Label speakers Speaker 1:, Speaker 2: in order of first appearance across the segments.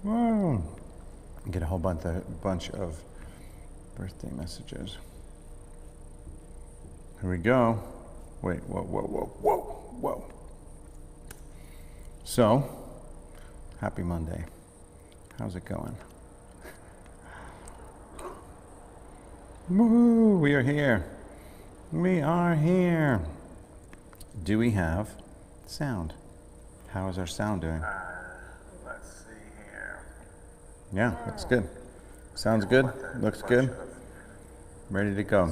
Speaker 1: Whoa. Get a whole bunch of birthday messages. Here we go. Wait, whoa. So, happy Monday. How's it going? Woo, we are here. We are here. Do we have sound? How is our sound doing?
Speaker 2: Let's see here.
Speaker 1: Yeah, looks good. Sounds good. Looks good. Ready to go.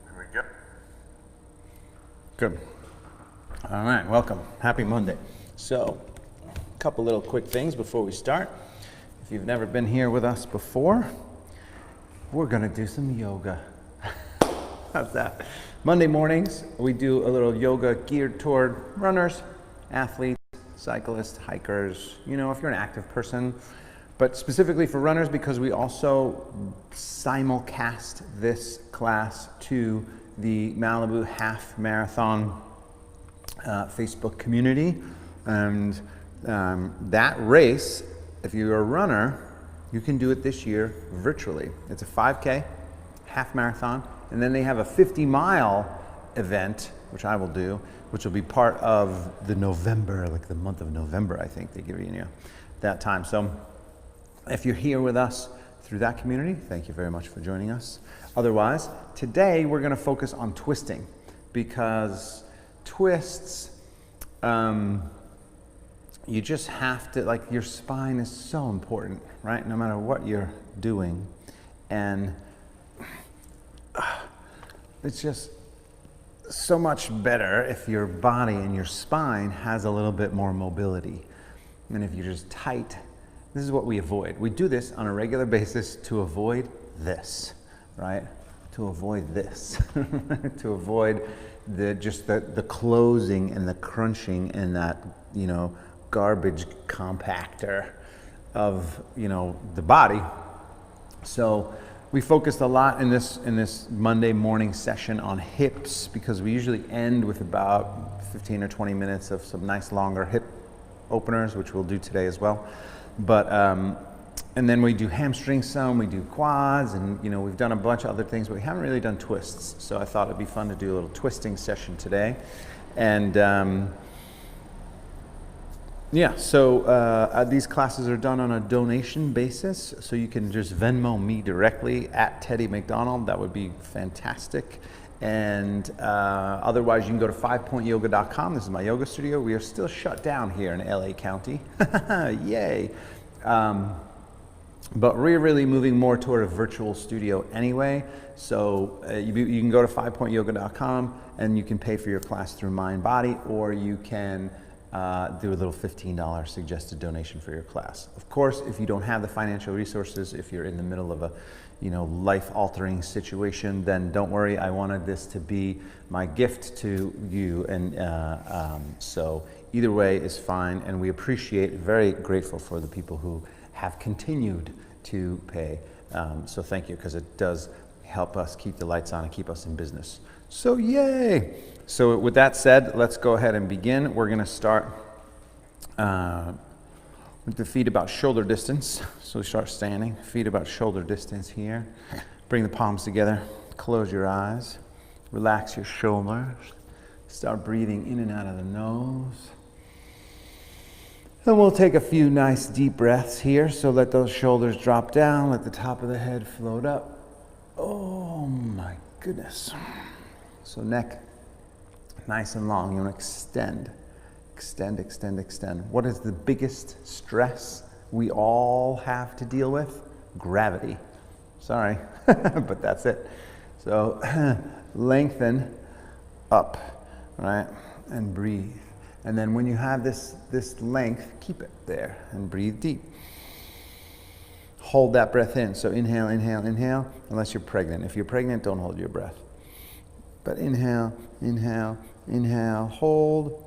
Speaker 2: Here we go.
Speaker 1: Good. All right, welcome. Happy Monday. So, a couple little quick things before we start. If you've never been here with us before, we're gonna do some yoga. How's that? Monday mornings, we do a little yoga geared toward runners, athletes, cyclists, hikers, you know, if you're an active person, but specifically for runners because we also simulcast this class to the Malibu Half Marathon Facebook community. And that race, if you're a runner, you can do it this year virtually. It's a 5K, half marathon, and then they have a 50-mile event, which I will do, which will be part of the November, like the month of November, I think they give you that time. So if you're here with us through that community, thank you very much for joining us. Otherwise, today we're gonna focus on twisting because twists, you just have to, like, your spine is so important, right? No matter what you're doing. And it's just so much better if your body and your spine has a little bit more mobility. And if you're just tight, this is what we avoid. We do this on a regular basis to avoid this, right? To avoid this, to avoid the closing and the crunching and that, you know, garbage compactor of, you know, the body. So we focused a lot in this Monday morning session on hips because we usually end with about 15 or 20 minutes of some nice longer hip openers, which we'll do today as well. But and then we do hamstrings some, we do quads, and you know, we've done a bunch of other things, but we haven't really done twists. So I thought it'd be fun to do a little twisting session today. And yeah, so these classes are done on a donation basis, so you can just Venmo me directly at Teddy McDonald. That would be fantastic. And otherwise, you can go to 5pointyoga.com. This is my yoga studio. We are still shut down here in LA County. Yay. But we're really moving more toward a virtual studio anyway. So you can go to 5pointyoga.com and you can pay for your class through MindBody, or you can do a little $15 suggested donation for your class. Of course, if you don't have the financial resources, if you're in the middle of a, you know, life-altering situation, then don't worry. I wanted this to be my gift to you, and so either way is fine. And we appreciate, very grateful for the people who have continued to pay. So thank you, because it does help us keep the lights on and keep us in business. So yay! So with that said, let's go ahead and begin. We're gonna start with the feet about shoulder distance. So we start standing, feet about shoulder distance here. Bring the palms together, close your eyes, relax your shoulders. Start breathing in and out of the nose. And we'll take a few nice deep breaths here. So let those shoulders drop down, let the top of the head float up. Oh my goodness. So neck nice and long. You want to extend, extend, extend, extend. What is the biggest stress we all have to deal with? Gravity. Sorry, but that's it. So lengthen up, right? And breathe. And then when you have this length, keep it there and breathe deep. Hold that breath in. So inhale, inhale, inhale, unless you're pregnant. If you're pregnant, don't hold your breath. But inhale, inhale, inhale, hold.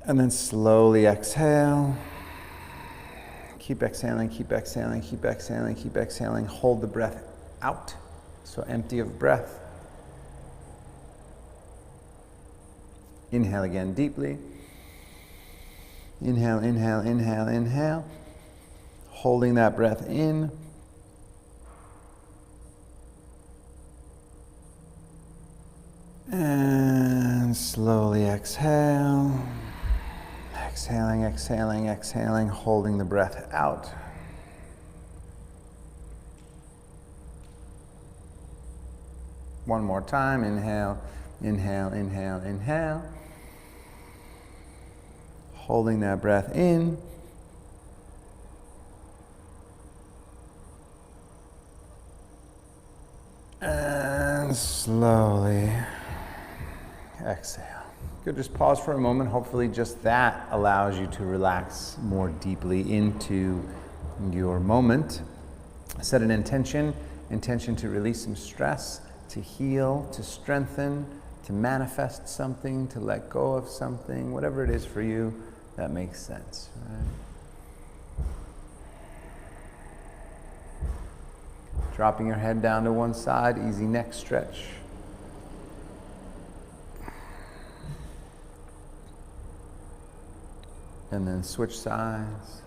Speaker 1: And then slowly exhale. Keep exhaling, keep exhaling, keep exhaling, keep exhaling. Hold the breath out. So empty of breath. Inhale again deeply. Inhale, inhale, inhale, inhale. Holding that breath in. And slowly exhale. Exhaling, exhaling, exhaling, holding the breath out. One more time, inhale, inhale, inhale, inhale. Holding that breath in. And slowly exhale. Good, just pause for a moment. Hopefully just that allows you to relax more deeply into your moment. Set an intention to release some stress, to heal, to strengthen, to manifest something, to let go of something, whatever it is for you that makes sense, right? Dropping your head down to one side, easy neck stretch. And then switch sides.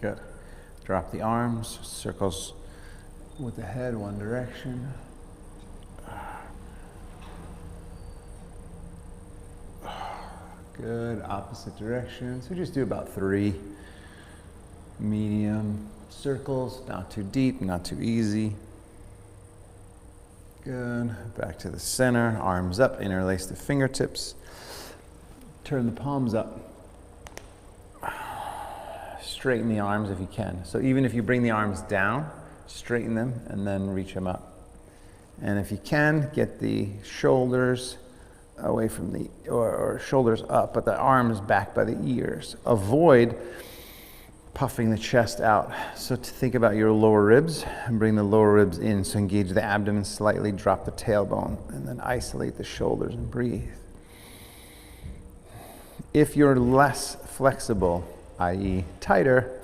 Speaker 1: Good. Drop the arms, circles with the head one direction. Good, opposite direction. So just do about 3 medium circles, not too deep, not too easy. Good, back to the center, arms up, interlace the fingertips. Turn the palms up. Straighten the arms if you can. So even if you bring the arms down, straighten them and then reach them up. And if you can, get the shoulders away from the, or shoulders up, but the arms back by the ears. Avoid puffing the chest out. So to think about your lower ribs and bring the lower ribs in. So engage the abdomen slightly, drop the tailbone, and then isolate the shoulders and breathe. If you're less flexible, i.e. tighter,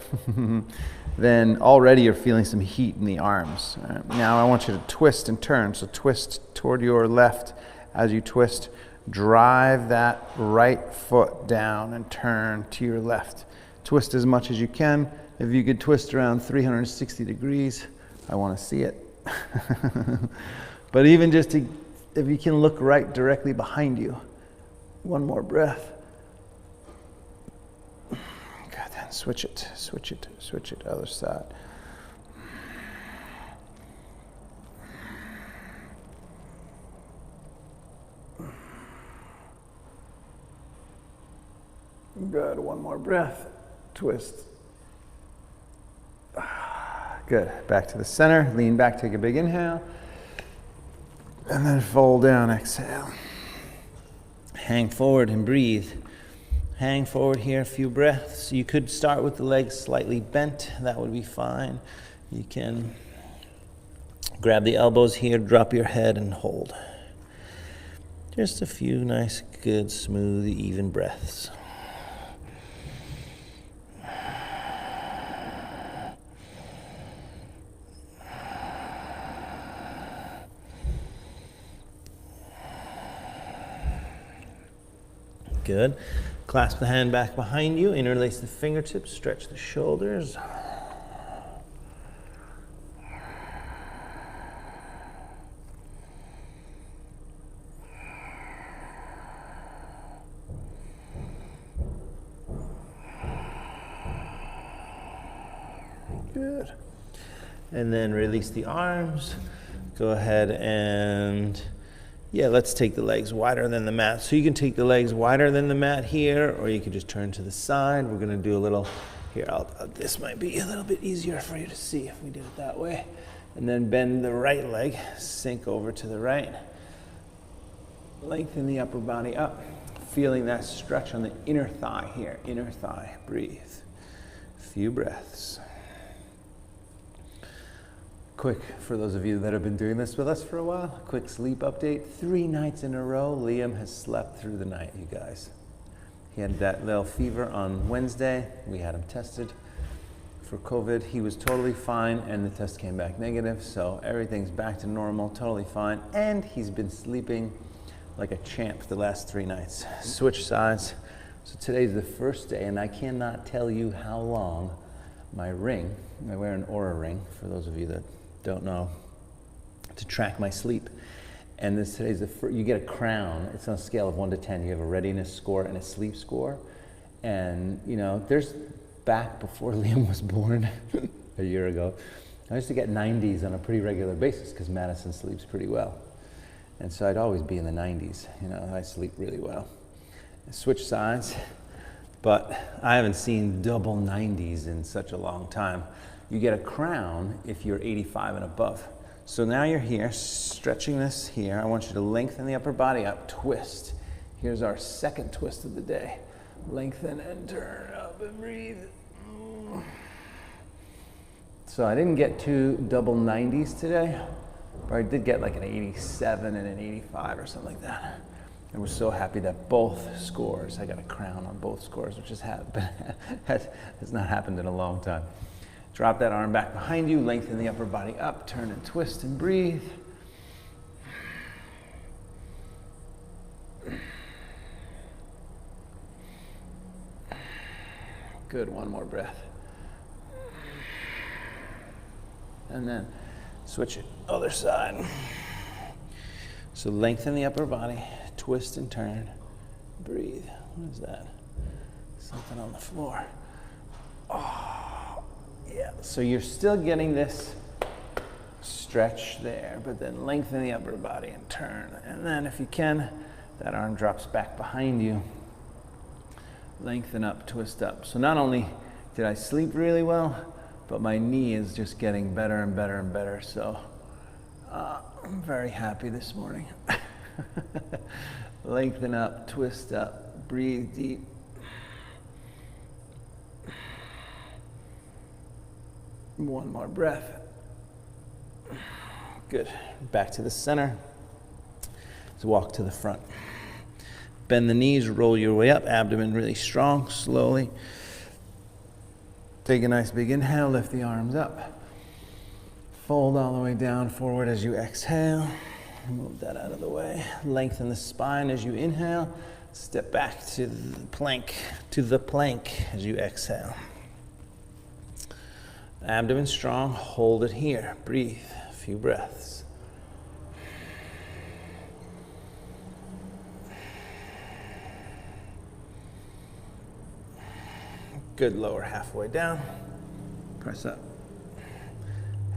Speaker 1: then already you're feeling some heat in the arms. Now I want you to twist and turn. So twist toward your left. As you twist, drive that right foot down and turn to your left. Twist as much as you can. If you could twist around 360 degrees, I want to see it. But even just to, if you can look right directly behind you. One more breath. Good, then switch it, switch it, switch it, other side. Good, one more breath, twist. Good, back to the center, lean back, take a big inhale, and then fold down, exhale. Hang forward and breathe. Hang forward here a few breaths. You could start with the legs slightly bent, that would be fine. You can grab the elbows here, drop your head and hold. Just a few nice, good, smooth, even breaths. Good. Clasp the hand back behind you, interlace the fingertips, stretch the shoulders. Good. And then release the arms. Go ahead and let's take the legs wider than the mat. So you can take the legs wider than the mat here, or you can just turn to the side. We're gonna do a little, here, this might be a little bit easier for you to see if we did it that way. And then bend the right leg, sink over to the right. Lengthen the upper body up, feeling that stretch on the inner thigh here, inner thigh, breathe. A few breaths. Quick, for those of you that have been doing this with us for a while, quick sleep update. 3 nights in a row, Liam has slept through the night, you guys. He had that little fever on Wednesday. We had him tested. for COVID. He was totally fine and the test came back negative, so everything's back to normal, totally fine. And he's been sleeping like a champ the last 3 nights. Switch sides. So today's the first day and I cannot tell you how long my ring, I wear an Aura ring, for those of you that don't know, to track my sleep. And today's the first, you get a crown. It's on a scale of 1 to 10. You have a readiness score and a sleep score. And you know, there's back before Liam was born a year ago, I used to get 90s on a pretty regular basis because Madison sleeps pretty well. And so I'd always be in the 90s. You know, I sleep really well. I switch sides, but I haven't seen double 90s in such a long time. You get a crown if you're 85 and above. So now you're here, stretching this here. I want you to lengthen the upper body up, twist. Here's our second twist of the day. Lengthen and turn up and breathe. So I didn't get 2 double 90s today, but I did get like an 87 and an 85 or something like that. And we're so happy that both scores, I got a crown on both scores, which has not happened in a long time. Drop that arm back behind you, lengthen the upper body up, turn and twist and breathe. Good, one more breath. And then switch it, other side. So lengthen the upper body, twist and turn, breathe. What is that? Something on the floor. Oh, yeah. So you're still getting this stretch there, but then lengthen the upper body and turn. And then if you can, that arm drops back behind you. Lengthen up, twist up. So not only did I sleep really well, but my knee is just getting better and better and better. So I'm very happy this morning. Lengthen up, twist up, breathe deep. One more breath. Good. Back to the center. Let's walk to the front. Bend the knees, roll your way up, abdomen really strong, slowly. Take a nice big inhale, lift the arms up. Fold all the way down, forward as you exhale. Move that out of the way. Lengthen the spine as you inhale. Step back to the plank as you exhale. Abdomen strong, hold it here. Breathe, a few breaths. Good, lower halfway down, press up.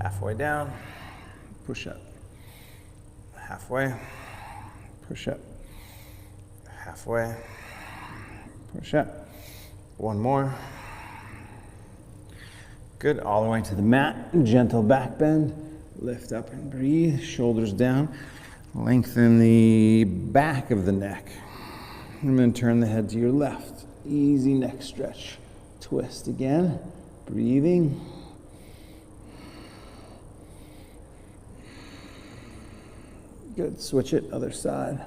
Speaker 1: Halfway down, push up. Halfway, push up. Halfway, push up. One more. Good, all the way to the mat, gentle back bend. Lift up and breathe, shoulders down. Lengthen the back of the neck. And then turn the head to your left. Easy neck stretch. Twist again, breathing. Good, switch it, other side.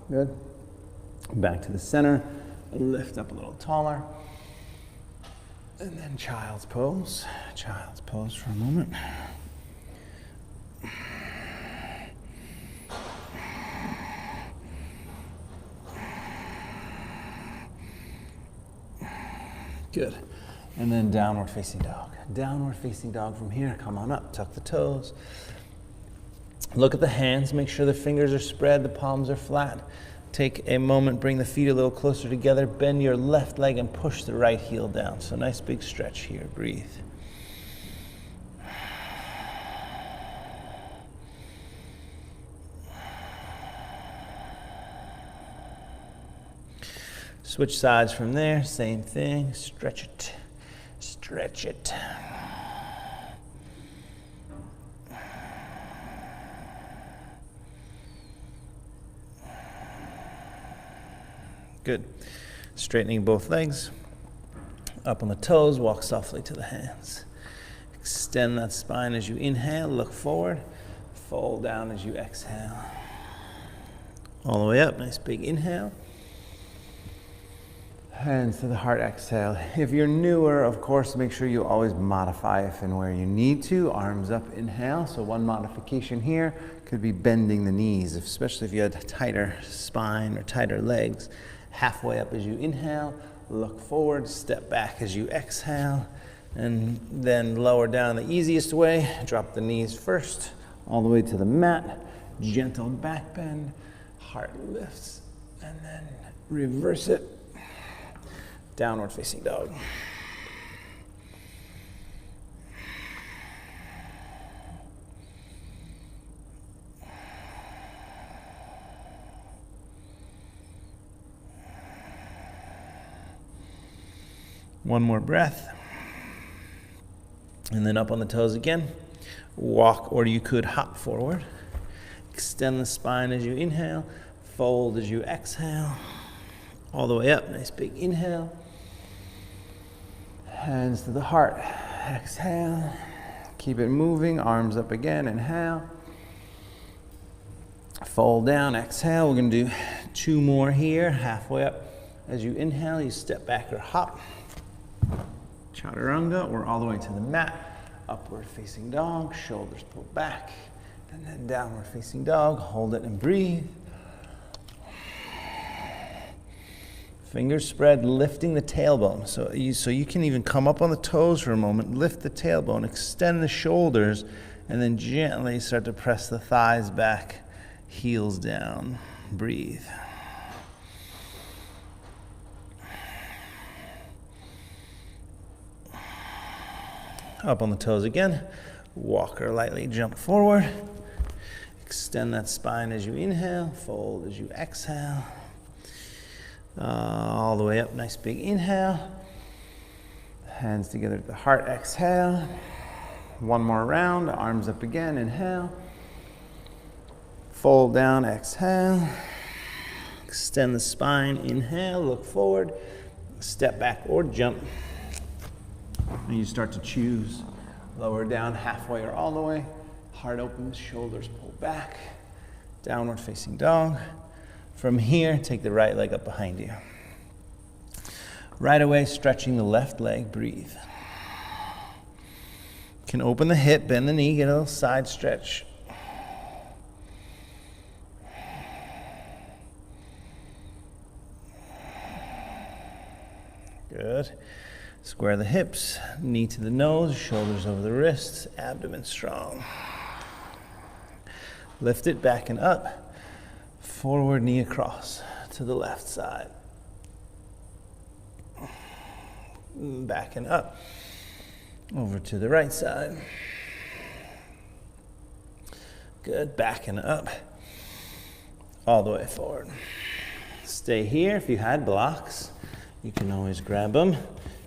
Speaker 1: Good. Back to the center, lift up a little taller. And then child's pose. Child's pose for a moment. Good. And then downward facing dog. Downward facing dog from here. Come on up, tuck the toes. Look at the hands, make sure the fingers are spread, the palms are flat. Take a moment, bring the feet a little closer together, bend your left leg and push the right heel down. So nice big stretch here, breathe. Switch sides from there, same thing, stretch it, stretch it. Good. Straightening both legs. Up on the toes, walk softly to the hands. Extend that spine as you inhale, look forward. Fold down as you exhale. All the way up, nice big inhale. Hands to the heart, exhale. If you're newer, of course, make sure you always modify if and where you need to. Arms up, inhale. So one modification here could be bending the knees, especially if you had a tighter spine or tighter legs. Halfway up as you inhale, look forward, step back as you exhale, and then lower down the easiest way. Drop the knees first, all the way to the mat. Gentle back bend, heart lifts, and then reverse it. Downward facing dog. One more breath. And then up on the toes again. Walk, or you could hop forward. Extend the spine as you inhale. Fold as you exhale. All the way up. Nice big inhale. Hands to the heart. Exhale. Keep it moving. Arms up again. Inhale. Fold down. Exhale. We're going to do 2 more here. Halfway up. As you inhale, you step back or hop. Chaturanga, or all the way to the mat. Upward facing dog. Shoulders pulled back. And then downward facing dog. Hold it and breathe. Fingers spread, lifting the tailbone. So you can even come up on the toes for a moment, lift the tailbone, extend the shoulders, and then gently start to press the thighs back, heels down. Breathe. Up on the toes again. Walk or lightly jump forward. Extend that spine as you inhale, fold as you exhale. All the way up, nice big inhale. Hands together at the heart, exhale. One more round, arms up again, inhale. Fold down, exhale. Extend the spine, inhale, look forward. Step back or jump. And you start to choose. Lower down, halfway or all the way. Heart opens, shoulders pull back. Downward facing dog. From here, take the right leg up behind you. Right away, stretching the left leg, breathe. You can open the hip, bend the knee, get a little side stretch. Good. Square the hips, knee to the nose, shoulders over the wrists, abdomen strong. Lift it back and up. Forward knee across to the left side. Back and up. Over to the right side. Good. Back and up. All the way forward. Stay here. If you had blocks, you can always grab them.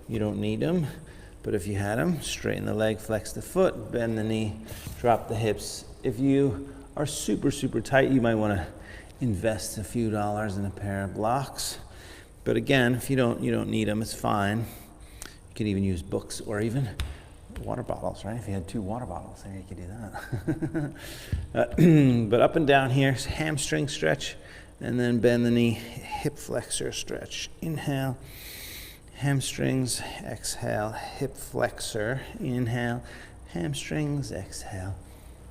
Speaker 1: You don't need them. But if you had them, straighten the leg, flex the foot, bend the knee, drop the hips. If you are super, super tight, you might want to invest a few dollars in a pair of blocks. But again, if you don't need them, it's fine. You could even use books or even water bottles, right? If you had 2 water bottles, there you could do that. But up and down here, hamstring stretch, and then bend the knee, hip flexor stretch. Inhale, hamstrings, exhale, hip flexor. Inhale, hamstrings, exhale,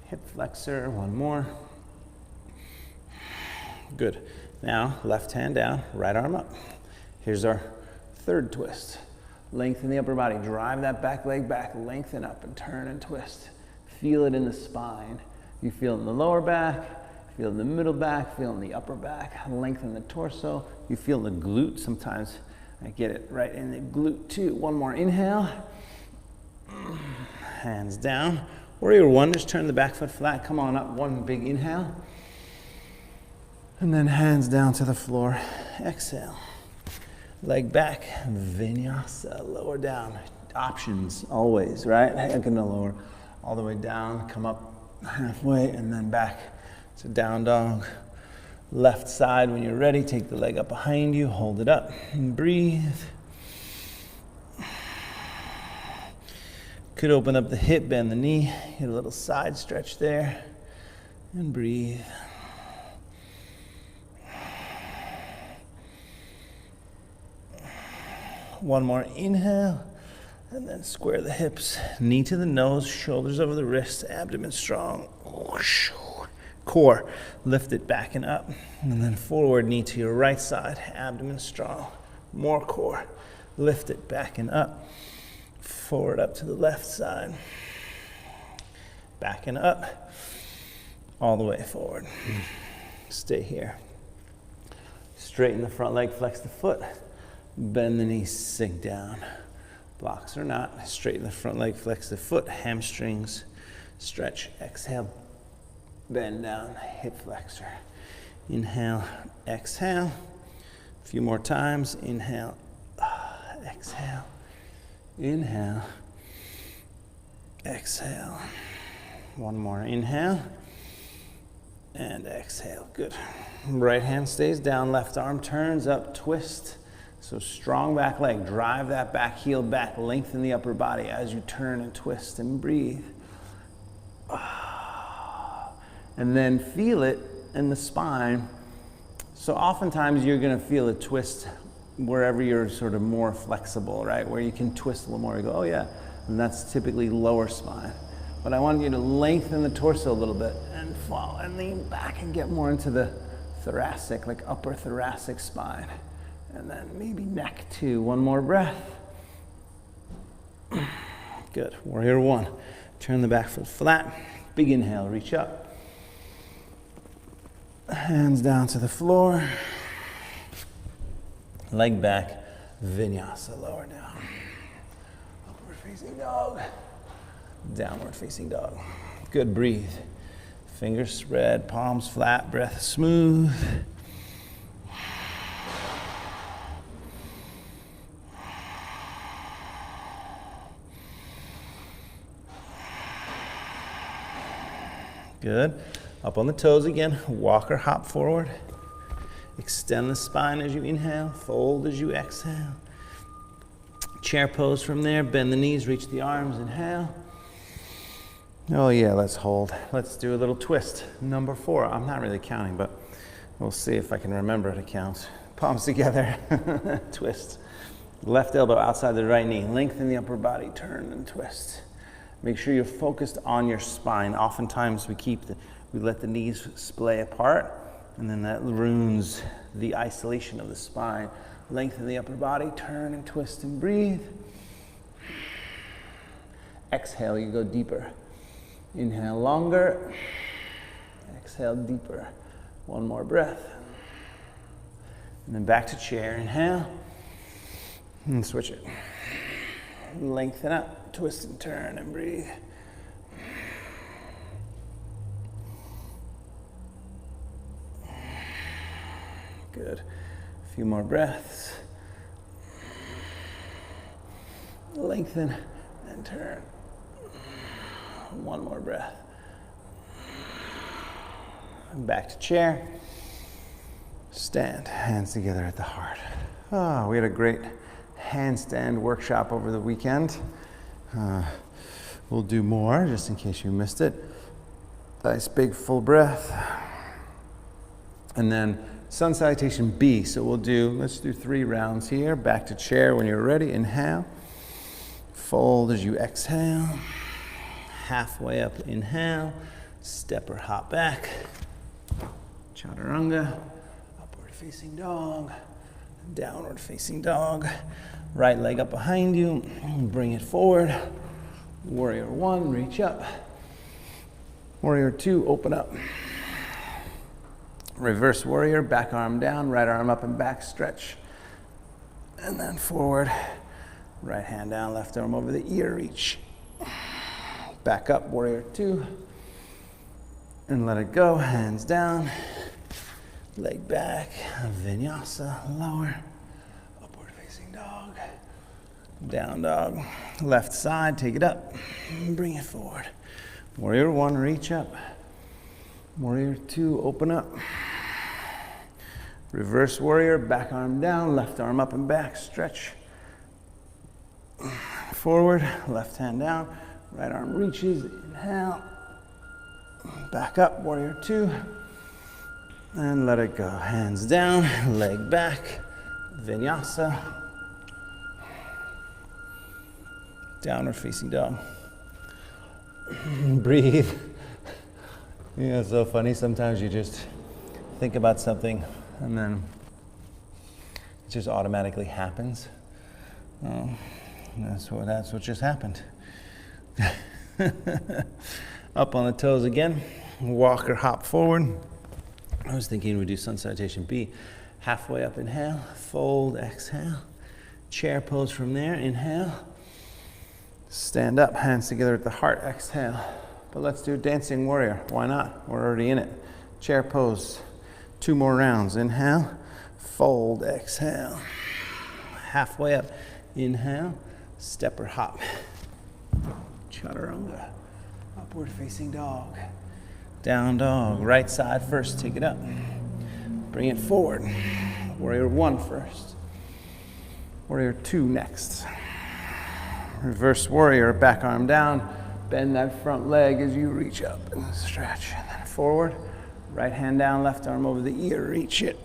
Speaker 1: hip flexor. One more. Good. Now, left hand down, right arm up. Here's our third twist. Lengthen the upper body. Drive that back leg back. Lengthen up and turn and twist. Feel it in the spine. You feel it in the lower back. Feel it in the middle back. Feel it in the upper back. Lengthen the torso. You feel the glute. Sometimes I get it right in the glute too. One more inhale. Hands down. Warrior 1, just turn the back foot flat. Come on up. One big inhale. And then hands down to the floor. Exhale. Leg back. Vinyasa. Lower down. Options always, right? I'm going to lower all the way down. Come up halfway and then back to down dog. Left side when you're ready. Take the leg up behind you. Hold it up. And breathe. Could open up the hip, bend the knee. Get a little side stretch there. And breathe. One more inhale, and then square the hips, knee to the nose, shoulders over the wrists, abdomen strong. Core, lift it back and up, and then forward, knee to your right side, abdomen strong. More core, lift it back and up, forward up to the left side, back and up, all the way forward. Stay here. Straighten the front leg, flex the foot, bend the knees, sink down. Blocks or not, straighten the front leg, flex the foot, hamstrings, stretch, exhale, bend down, hip flexor. Inhale, exhale. A few more times, inhale, exhale, inhale, exhale. One more, inhale, and exhale, good. Right hand stays down, left arm turns up, twist. So strong back leg, drive that back heel back, lengthen the upper body as you turn and twist and breathe. And then feel it in the spine. So oftentimes you're gonna feel a twist wherever you're sort of more flexible, right? Where you can twist a little more, you go, oh yeah, and that's typically lower spine. But I want you to lengthen the torso a little bit and fall and lean back and get more into the thoracic, like upper thoracic spine. And then maybe neck too. One more breath. Good. Warrior one. Turn the back foot flat. Big inhale, reach up. Hands down to the floor. Leg back. Vinyasa, lower down. Upward facing dog. Downward facing dog. Good, breathe. Fingers spread, palms flat, breath smooth. Good. Up on the toes again. Walk or hop forward. Extend the spine as you inhale. Fold as you exhale. Chair pose from there. Bend the knees, reach the arms. Inhale. Oh yeah, let's hold. Let's do a little twist. Number 4. I'm not really counting, but we'll see if I can remember to count. Palms together. Twist. Left elbow outside the right knee. Lengthen the upper body. Turn and twist. Make sure you're focused on your spine. Oftentimes we let the knees splay apart, and then that ruins the isolation of the spine. Lengthen the upper body, turn and twist and breathe. Exhale, you go deeper. Inhale longer. Exhale deeper. One more breath. And then back to chair. Inhale. And switch it. Lengthen up, twist and turn and breathe. Good. A few more breaths. Lengthen and turn. One more breath. Back to chair. Stand, hands together at the heart. Oh, we had a great handstand workshop over the weekend. We'll do more just in case you missed it. Nice big full breath. And then sun salutation B. So let's do 3 rounds here. Back to chair when you're ready. Inhale. Fold as you exhale. Halfway up, inhale. Step or hop back. Chaturanga. Upward facing dog. Downward facing dog. Right leg up behind you. Bring it forward. Warrior 1, reach up. Warrior 2, open up. Reverse warrior, back arm down, right arm up and back, stretch. And then forward. Right hand down, left arm over the ear, reach. Back up, warrior 2. And let it go, hands down. Leg back, vinyasa, lower. Upward facing dog. Down dog. Left side, take it up. Bring it forward. Warrior 1, reach up. Warrior 2, open up. Reverse warrior, back arm down, left arm up and back, stretch. Forward, left hand down, right arm reaches, inhale. Back up, warrior 2. And let it go. Hands down, leg back, vinyasa. Downward facing dog. Breathe. Yeah, it's so funny. Sometimes you just think about something and then it just automatically happens. That's what just happened. Up on the toes again. Walk or hop forward. I was thinking we'd do sun salutation B. Halfway up, inhale. Fold, exhale. Chair pose from there. Inhale. Stand up, hands together at the heart. Exhale. But let's do dancing warrior. Why not? We're already in it. Chair pose. 2 more rounds. Inhale. Fold, exhale. Halfway up. Inhale. Step or hop. Chaturanga. Upward facing dog. Down dog. Right side first. Take it up. Bring it forward. Warrior 1 first. Warrior 2 next. Reverse warrior. Back arm down. Bend that front leg as you reach up and stretch. And then forward. Right hand down. Left arm over the ear. Reach it.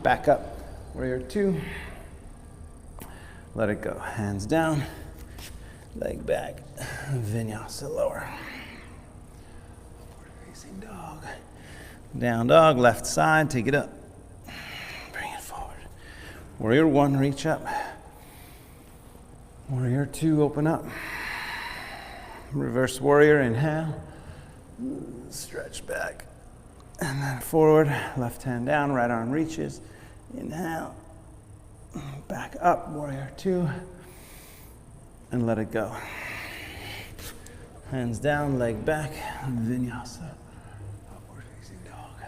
Speaker 1: Back up. Warrior 2. Let it go. Hands down. Leg back. Vinyasa lower. Upward facing dog. Down dog. Left side. Take it up. Bring it forward. Warrior 1. Reach up. Warrior 2. Open up. Reverse warrior. Inhale. Stretch back. And then forward. Left hand down. Right arm reaches. Inhale. Back up. Warrior 2. And let it go. Hands down, leg back, vinyasa. Upward facing dog.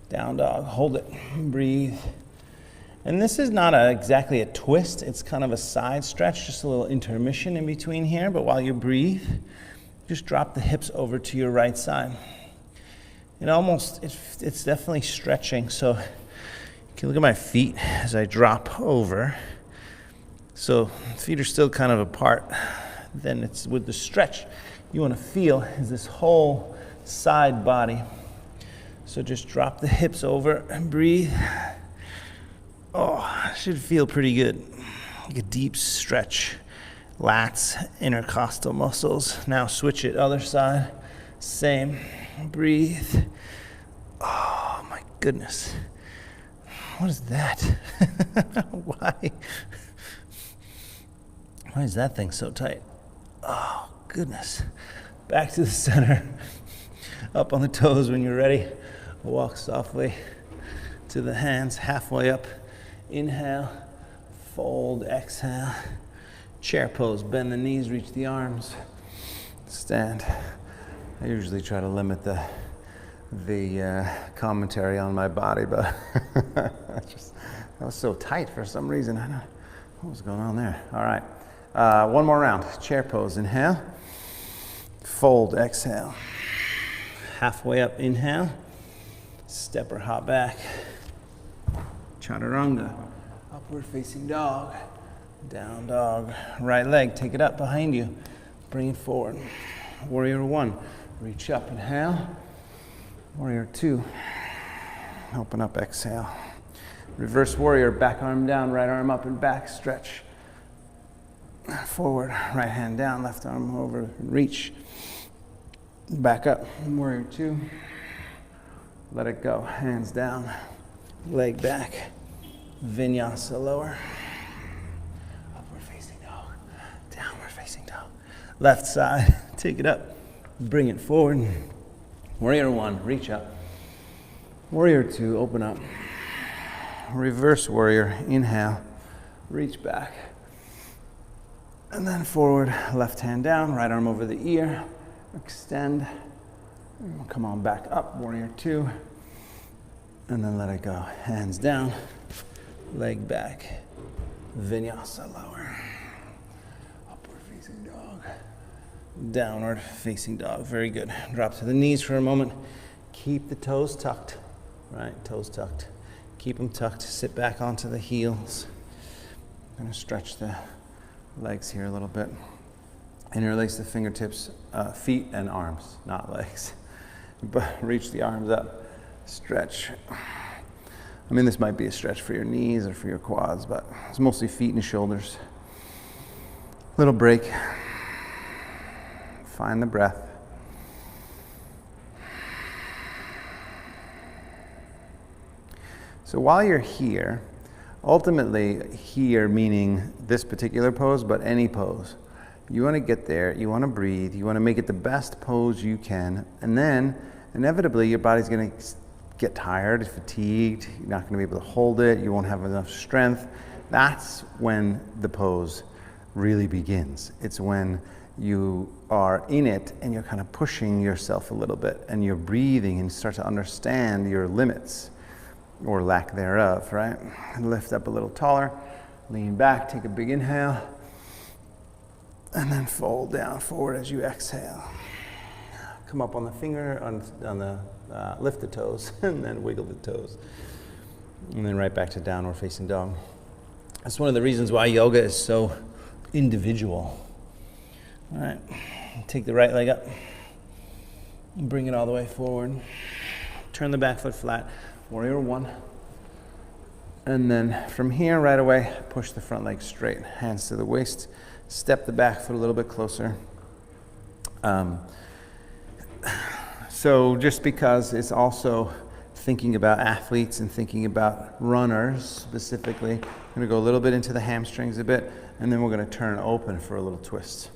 Speaker 1: Down dog, hold it, breathe. And this is not exactly a twist, it's kind of a side stretch, just a little intermission in between here, but while you breathe, just drop the hips over to your right side. It's definitely stretching, so you can look at my feet as I drop over. So feet are still kind of apart. Then it's with the stretch you want to feel is this whole side body. So just drop the hips over and breathe. Oh, should feel pretty good. Like a deep stretch. Lats, intercostal muscles. Now switch it, other side. Same. Breathe. Oh my goodness. What is that? Why? Why is that thing so tight? Oh, goodness. Back to the center. Up on the toes when you're ready. Walk softly to the hands, halfway up. Inhale, fold, exhale. Chair pose, bend the knees, reach the arms. Stand. I usually try to limit the commentary on my body, but that was so tight for some reason. I don't know what was going on there. All right. 1 more round. Chair pose. Inhale. Fold. Exhale. Halfway up. Inhale. Step or hop back. Chaturanga. Upward facing dog. Down dog. Right leg. Take it up behind you. Bring it forward. Warrior 1. Reach up. Inhale. Warrior 2. Open up. Exhale. Reverse warrior. Back arm down. Right arm up and back. Stretch. Forward, right hand down, left arm over, reach. Back up, warrior 2. Let it go, hands down, leg back, vinyasa lower. Upward facing dog, downward facing dog. Left side, take it up, bring it forward. Warrior 1, reach up. Warrior 2, open up. Reverse warrior, inhale, reach back. And then forward, left hand down, right arm over the ear, extend, come on back up, warrior 2, and then let it go. Hands down, leg back, vinyasa lower, upward facing dog, downward facing dog, very good. Drop to the knees for a moment, keep the toes tucked, right, toes tucked, keep them tucked, sit back onto the heels. I'm gonna stretch the legs here a little bit. Interlace the fingertips, feet and arms, not legs. But reach the arms up, stretch. I mean, this might be a stretch for your knees or for your quads, but it's mostly feet and shoulders. Little break. Find the breath. So while you're here, ultimately here meaning this particular pose, but any pose, you want to get there, you want to breathe, you want to make it the best pose you can, and then inevitably your body's going to get tired, fatigued, you're not going to be able to hold it, you won't have enough strength. That's when the pose really begins. It's when you are in it and you're kind of pushing yourself a little bit and you're breathing and start to understand your limits or lack thereof, right? Lift up a little taller, lean back, take a big inhale, and then fold down forward as you exhale. Come up on the finger, lift the toes, and then wiggle the toes. And then right back to downward facing dog. That's one of the reasons why yoga is so individual. All right, take the right leg up, bring it all the way forward. Turn the back foot flat, warrior one. And then from here, right away, push the front leg straight, hands to the waist, step the back foot a little bit closer. So just because it's also thinking about athletes and thinking about runners specifically, I'm going to go a little bit into the hamstrings a bit, and then we're going to turn open for a little twist.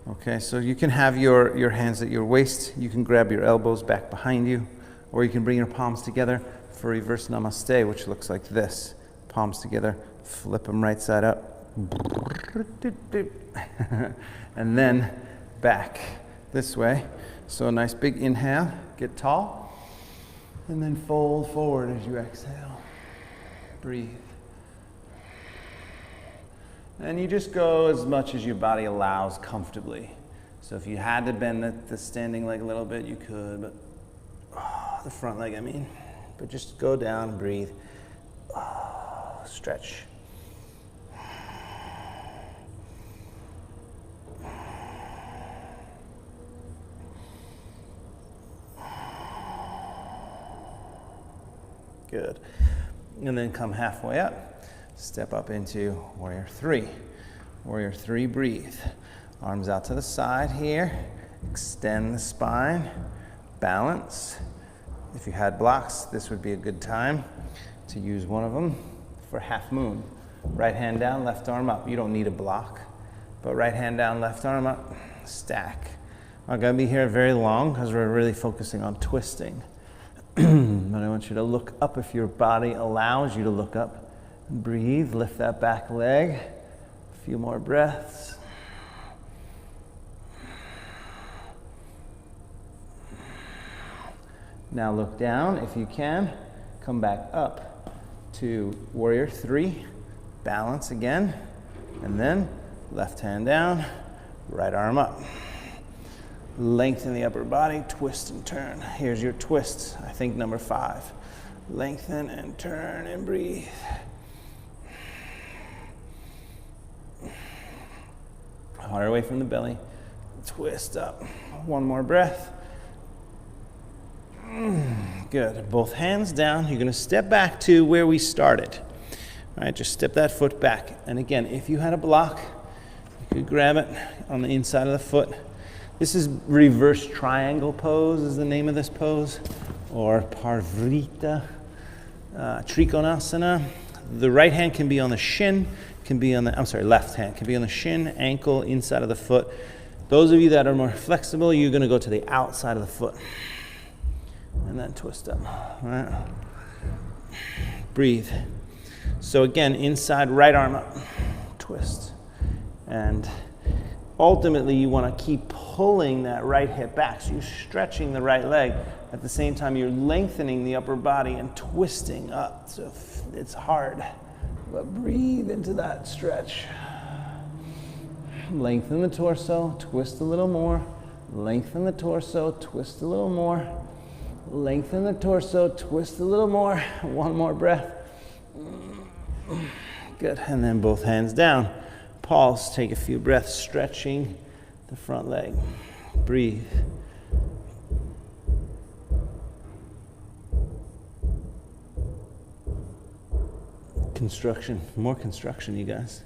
Speaker 1: Okay, so you can have your hands at your waist, you can grab your elbows back behind you, or you can bring your palms together for reverse namaste, which looks like this. Palms together, flip them right side up. And then back this way. So a nice big inhale, get tall, and then fold forward as you exhale. Breathe. And you just go as much as your body allows comfortably. So if you had to bend the standing leg a little bit, you could, but the front leg, I mean. But just go down and breathe. Stretch. Good. And then come halfway up. Step up into warrior three. Warrior three, breathe. Arms out to the side here. Extend the spine. Balance. If you had blocks, this would be a good time to use one of them for half moon. Right hand down, left arm up. You don't need a block, but right hand down, left arm up, stack. I'm not gonna be here very long because we're really focusing on twisting. But I want you to look up if your body allows you to look up. Breathe, lift that back leg. A few more breaths. Now look down if you can. Come back up to warrior three. Balance again. And then left hand down, right arm up. Lengthen the upper body, twist and turn. Here's your twist, I think number 5. Lengthen and turn and breathe. Heart away from the belly. Twist up. One more breath. Good. Both hands down. You're going to step back to where we started. All right, just step that foot back. And again, if you had a block, you could grab it on the inside of the foot. This is reverse triangle pose is the name of this pose, or Parvrita Trikonasana. The right hand can be on the shin, left hand can be on the shin, ankle, inside of the foot. Those of you that are more flexible, you're going to go to the outside of the foot. And then twist up. All right. Breathe. So again, inside, right arm up. Twist. And ultimately, you want to keep pulling that right hip back. So you're stretching the right leg. At the same time, you're lengthening the upper body and twisting up. So it's hard. But breathe into that stretch. Lengthen the torso. Twist a little more. Lengthen the torso. Twist a little more. Lengthen the torso, twist a little more. One more breath. Good. And then both hands down. Pause, take a few breaths, stretching the front leg. Breathe. construction, more construction, you guys.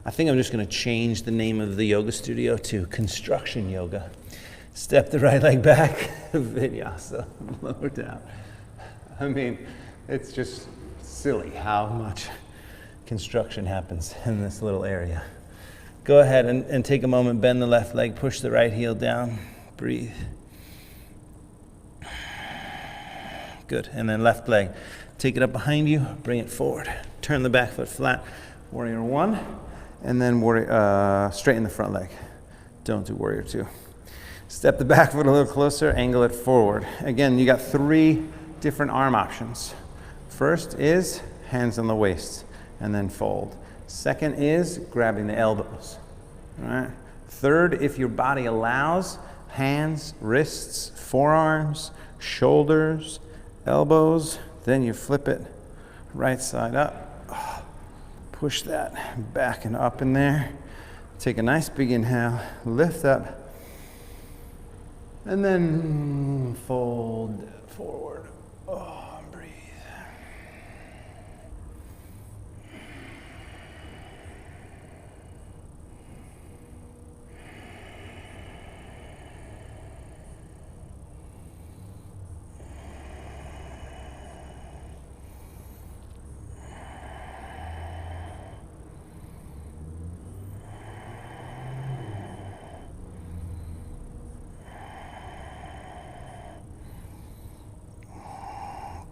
Speaker 1: I think I'm just gonna change the name of the yoga studio to Construction Yoga. Step the right leg back, vinyasa, lower down. I mean, it's just silly how much construction happens in this little area. Go ahead and take a moment, bend the left leg, push the right heel down, breathe. Good, and then left leg. Take it up behind you, bring it forward. Turn the back foot flat, warrior one, and then straighten the front leg. Don't do warrior two. Step the back foot a little closer, angle it forward. Again, you got 3 different arm options. First is hands on the waist, and then fold. Second is grabbing the elbows. All right. Third, if your body allows, hands, wrists, forearms, shoulders, elbows, then you flip it right side up. Push that back and up in there. Take a nice big inhale, lift up, and then fold forward. Breathe.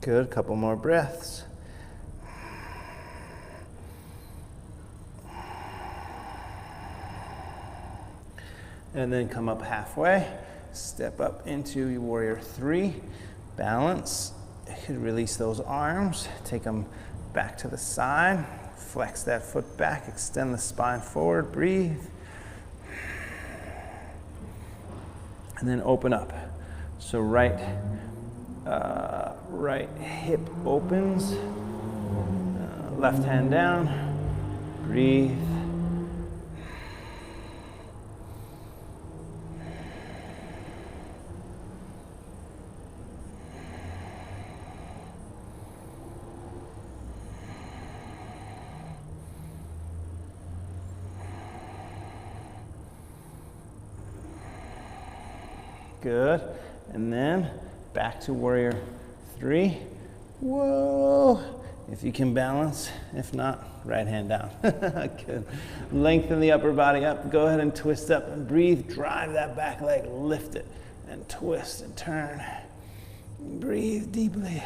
Speaker 1: Good, couple more breaths. And then come up halfway, step up into your warrior three, balance. You could release those arms, take them back to the side, flex that foot back, extend the spine forward, breathe. And then open up. So right hip opens, left hand down, breathe. Good, and then back to warrior three. Whoa, if you can balance, if not, right hand down. Good, lengthen the upper body up, go ahead and twist up and breathe, drive that back leg, lift it, and twist and turn. Breathe deeply.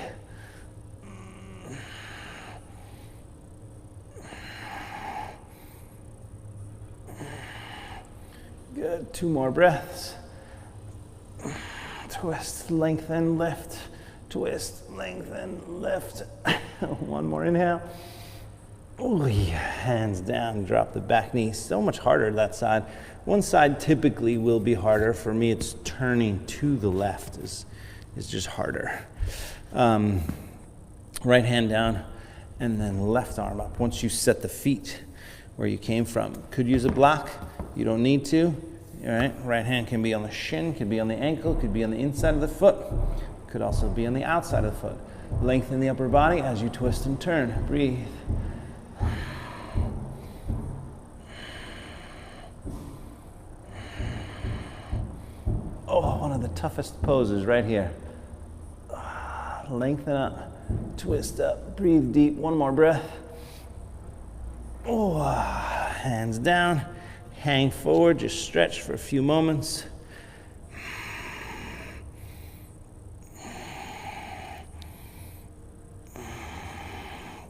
Speaker 1: Good, 2 more breaths. Twist, lengthen, lift. Twist, lengthen, lift. 1 more inhale. Ooh, yeah. Hands down, drop the back knee. So much harder that side. One side typically will be harder. For me, it's turning to the left is just harder. Right hand down, and then left arm up. Once you set the feet where you came from. Could use a block. You don't need to. All right, hand can be on the shin, could be on the ankle, could be on the inside of the foot, could also be on the outside of the foot. Lengthen the upper body as you twist and turn. Breathe. Oh, one of the toughest poses right here. Lengthen up, twist up, breathe deep. 1 more breath. Oh, hands down. Hang forward, just stretch for a few moments.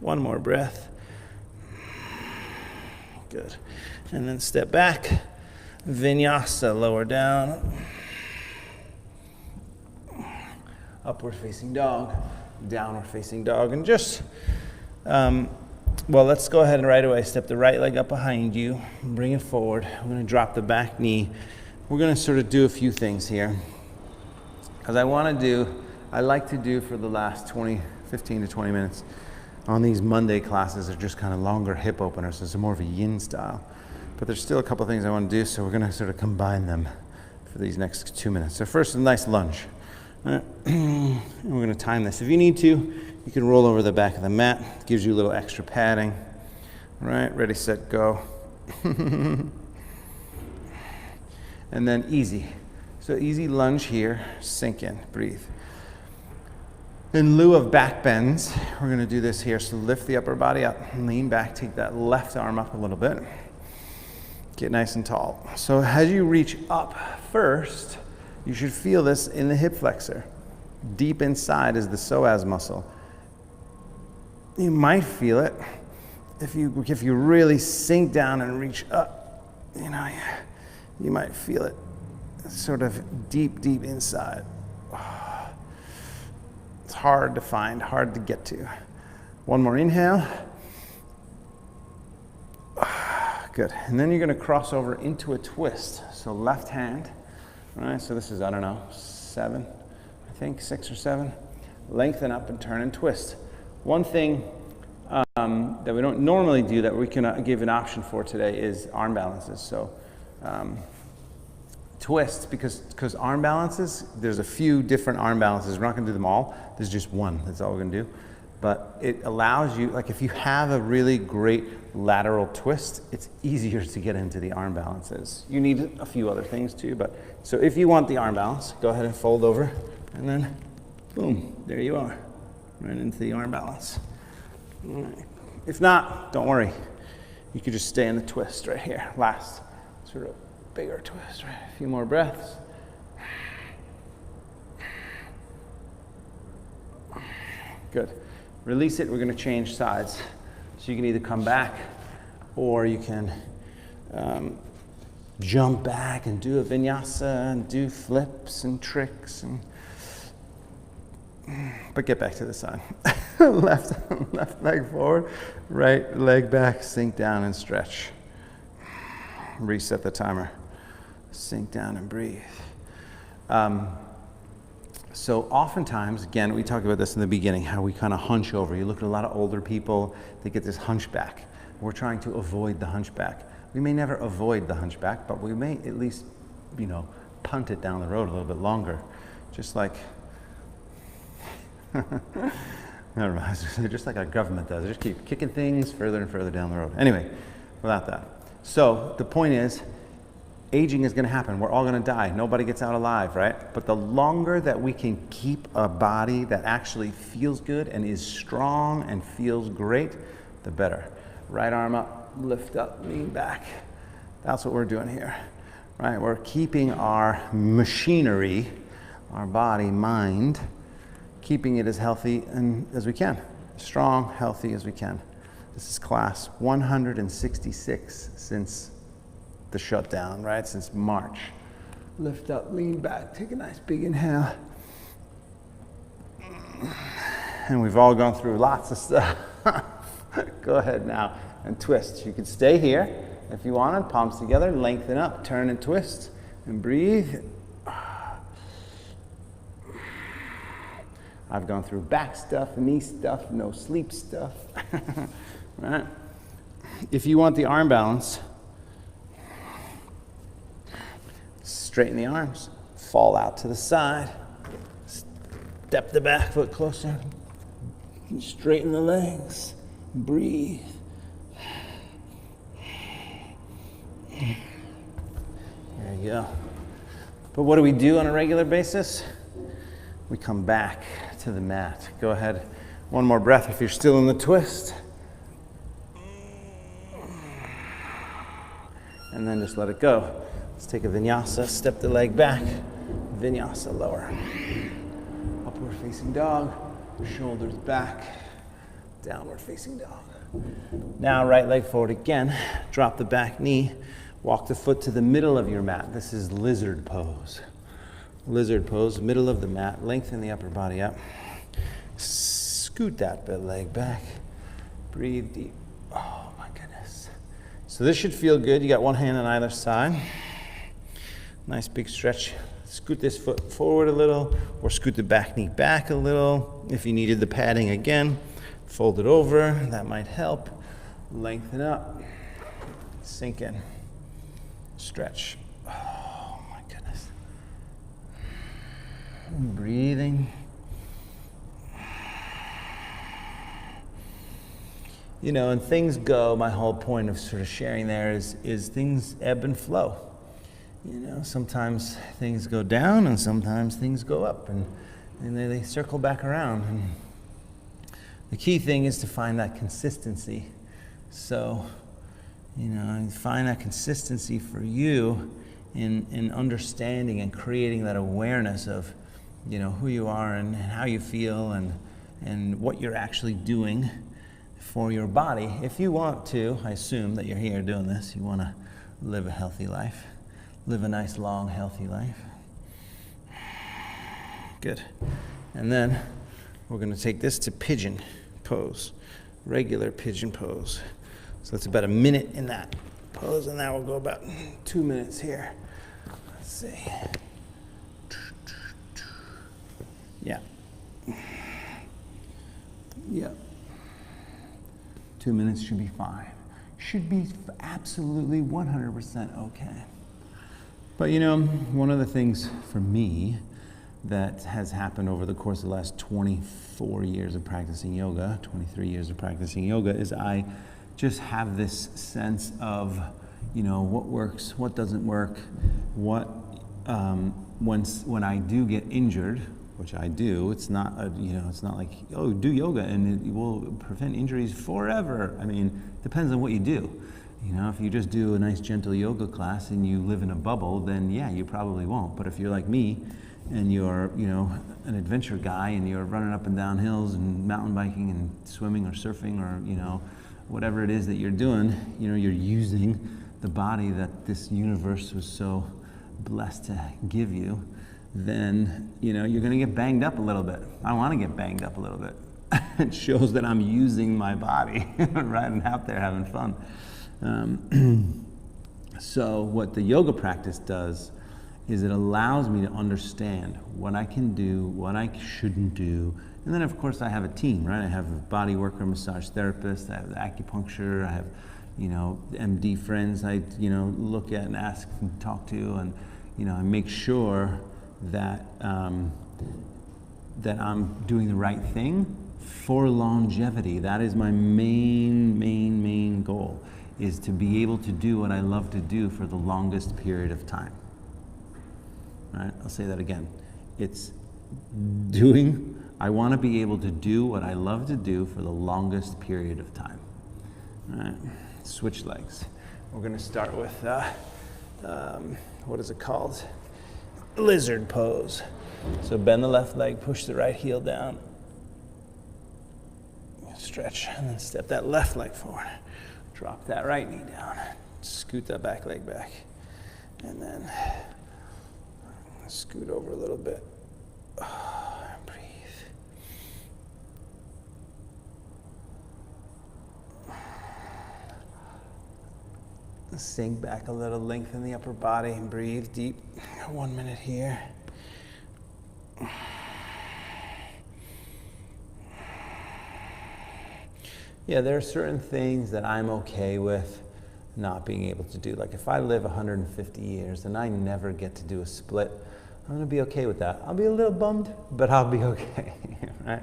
Speaker 1: One more breath. Good. And then step back. Vinyasa, lower down. Upward facing dog. Downward facing dog. And just... well, let's go ahead and right away step the right leg up behind you, bring it forward. We're going to drop the back knee. We're going to sort of do a few things here. Because I like to do for the last 15 to 20 minutes on these Monday classes are just kind of longer hip openers. It's more of a yin style. But there's still a couple things I want to do, so we're going to sort of combine them for these next 2 minutes. So first, a nice lunge. And we're going to time this. If you need to, you can roll over the back of the mat. It gives you a little extra padding. All right, ready, set, go. And then easy. So easy lunge here, sink in, breathe. In lieu of back bends, we're going to do this here. So lift the upper body up, lean back, take that left arm up a little bit. Get nice and tall. So as you reach up first, you should feel this in the hip flexor. Deep inside is the psoas muscle. You might feel it if you really sink down and reach up. You might feel it sort of deep inside. It's hard to find, hard to get to. One more inhale. Good. And then you're going to cross over into a twist. So left hand. All right, so this is, 7, I think, 6 or 7. Lengthen up and turn and twist. One thing that we don't normally do that we can give an option for today is arm balances. So twist, because arm balances, there's a few different arm balances. We're not going to do them all. There's just one. That's all we're going to do. But it allows you, like if you have a really great lateral twist, it's easier to get into the arm balances. You need a few other things too, but so if you want the arm balance, go ahead and fold over and then boom, there you are, right into the arm balance. All right. If not, don't worry. You could just stay in the twist right here. Last sort of bigger twist, right? A few more breaths. Good. Release it. We're going to change sides. So you can either come back or you can jump back and do a vinyasa and do flips and tricks. But get back to the side. left leg forward, right leg back, sink down and stretch. Reset the timer. Sink down and breathe. So oftentimes, again, we talked about this in the beginning, how we kind of hunch over. You look at a lot of older people, they get this hunchback. We're trying to avoid the hunchback. We may never avoid the hunchback, but we may at least, punt it down the road a little bit longer. Just like, never mind, just like our government does. They just keep kicking things further and further down the road. Anyway, without that. So the point is, aging is going to happen. We're all going to die. Nobody gets out alive, right? But the longer that we can keep a body that actually feels good and is strong and feels great, the better. Right arm up, lift up, lean back. That's what we're doing here, right? We're keeping our machinery, our body, mind, keeping it as healthy as we can, strong, healthy as we can. This is class 166 since the shutdown, right? Since March. Lift up, lean back, take a nice big inhale. And we've all gone through lots of stuff. Go ahead now and twist. You can stay here if you wanted, palms together, lengthen up, turn and twist, and breathe. I've gone through back stuff, knee stuff, no sleep stuff. Right? If you want the arm balance, straighten the arms, fall out to the side, step the back foot closer, straighten the legs, breathe. There you go. But what do we do on a regular basis? We come back to the mat. Go ahead, one more breath if you're still in the twist. And then just let it go. Let's take a vinyasa, step the leg back, vinyasa lower. Upward facing dog, shoulders back, downward facing dog. Now right leg forward again, drop the back knee, walk the foot to the middle of your mat. This is lizard pose. Lizard pose, middle of the mat, lengthen the upper body up. Scoot that leg back, breathe deep. Oh my goodness. So this should feel good. You got one hand on either side. Nice big stretch. Scoot this foot forward a little, or scoot the back knee back a little. If you needed the padding again, fold it over. That might help. Lengthen up. Sink in. Stretch. Oh my goodness. Breathing. You know, and things go, my whole point of sort of sharing there is things ebb and flow. You know, sometimes things go down and sometimes things go up, and they circle back around. And the key thing is to find that consistency. So, you know, find that consistency for you in understanding and creating that awareness of, you know, who you are and how you feel and what you're actually doing for your body. If you want to, I assume that you're here doing this, you want to live a healthy life, live a nice, long, healthy life. Good. And then we're going to take this to pigeon pose, regular pigeon pose. So that's about a minute in that pose, and that will go about 2 minutes here. Let's see. Yeah. Yeah. 2 minutes should be fine. Should be absolutely 100% okay. But you know, one of the things for me that has happened over the course of the last 24 years of practicing yoga, 23 years of practicing yoga, is I just have this sense of, you know, what works, what doesn't work, what, when I do get injured, which I do, it's not it's not like, oh, do yoga and it will prevent injuries forever. I mean, it depends on what you do. You know, if you just do a nice gentle yoga class and you live in a bubble, then yeah, you probably won't. But if you're like me and you're, you know, an adventure guy and you're running up and down hills and mountain biking and swimming or surfing or, you know, whatever it is that you're doing, you know, you're using the body that this universe was so blessed to give you, then, you know, you're going to get banged up a little bit. I want to get banged up a little bit. It shows that I'm using my body, right, and out there having fun. So what the yoga practice does is it allows me to understand what I can do, what I shouldn't do. And then, of course, I have a team, right? I have a body worker, massage therapist, I have acupuncture, I have, you know, MD friends I, you know, look at and ask and talk to, and, you know, I make sure that that I'm doing the right thing for longevity. That is my main goal, is to be able to do what I love to do for the longest period of time. All right, I'll say that again. It's doing, I want to be able to do what I love to do for the longest period of time. All right, switch legs. We're going to start with, what is it called? Lizard pose. So bend the left leg, push the right heel down, stretch, and then step that left leg forward. Drop that right knee down, scoot that back leg back, and then scoot over a little bit. Breathe. Sink back a little, lengthen the upper body, and breathe deep. 1 minute here. Yeah, there are certain things that I'm okay with not being able to do. Like if I live 150 years and I never get to do a split, I'm gonna be okay with that. I'll be a little bummed, but I'll be okay, right?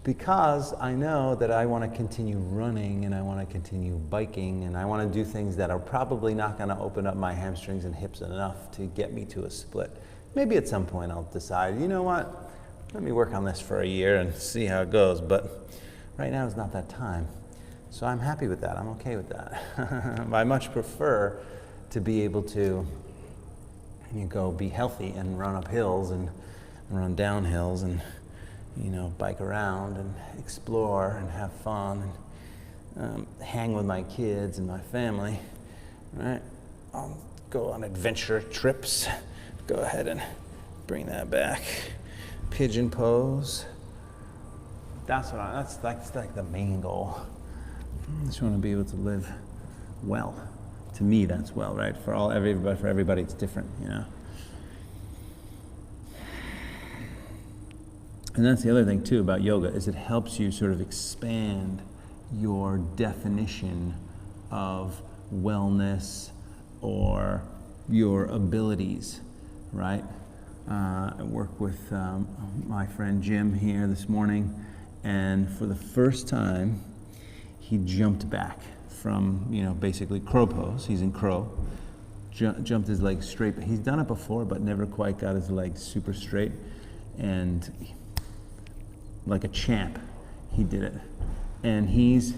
Speaker 1: Because I know that I want to continue running and I want to continue biking and I want to do things that are probably not going to open up my hamstrings and hips enough to get me to a split. Maybe at some point I'll decide, you know what, let me work on this for a year and see how it goes, but right now is not that time. So I'm happy with that, I'm okay with that. I much prefer to be able to go be healthy and run up hills and run down hills and, you know, bike around and explore and have fun and hang with my kids and my family, right? I'll go on adventure trips. Go ahead and bring that back. Pigeon pose. That's like the main goal. I just want to be able to live well. To me, that's well, right? For everybody, it's different, you know. And that's the other thing too about yoga, is it helps you sort of expand your definition of wellness or your abilities, right? I work with my friend Jim here this morning, and for the first time, he jumped back from, basically crow pose. He's in crow. Jumped his legs straight. He's done it before, but never quite got his legs super straight. And like a champ, he did it. And he's,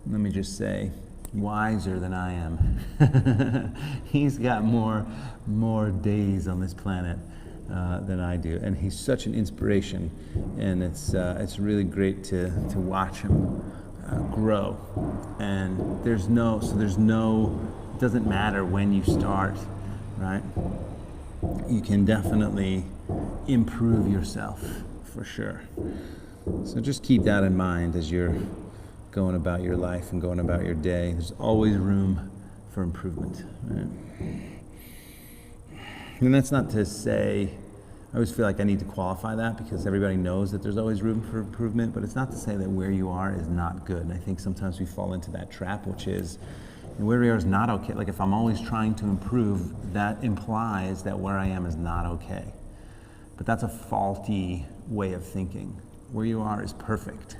Speaker 1: let me just say, wiser than I am. He's got more days on this planet than I do, and he's such an inspiration. And it's really great to watch him grow. And it doesn't matter when you start, right? You can definitely improve yourself for sure. So just keep that in mind as you're going about your life and going about your day. There's always room for improvement, right? And that's not to say, I always feel like I need to qualify that because everybody knows that there's always room for improvement, but it's not to say that where you are is not good. And I think sometimes we fall into that trap, which is, where we are is not okay. Like if I'm always trying to improve, that implies that where I am is not okay. But that's a faulty way of thinking. Where you are is perfect,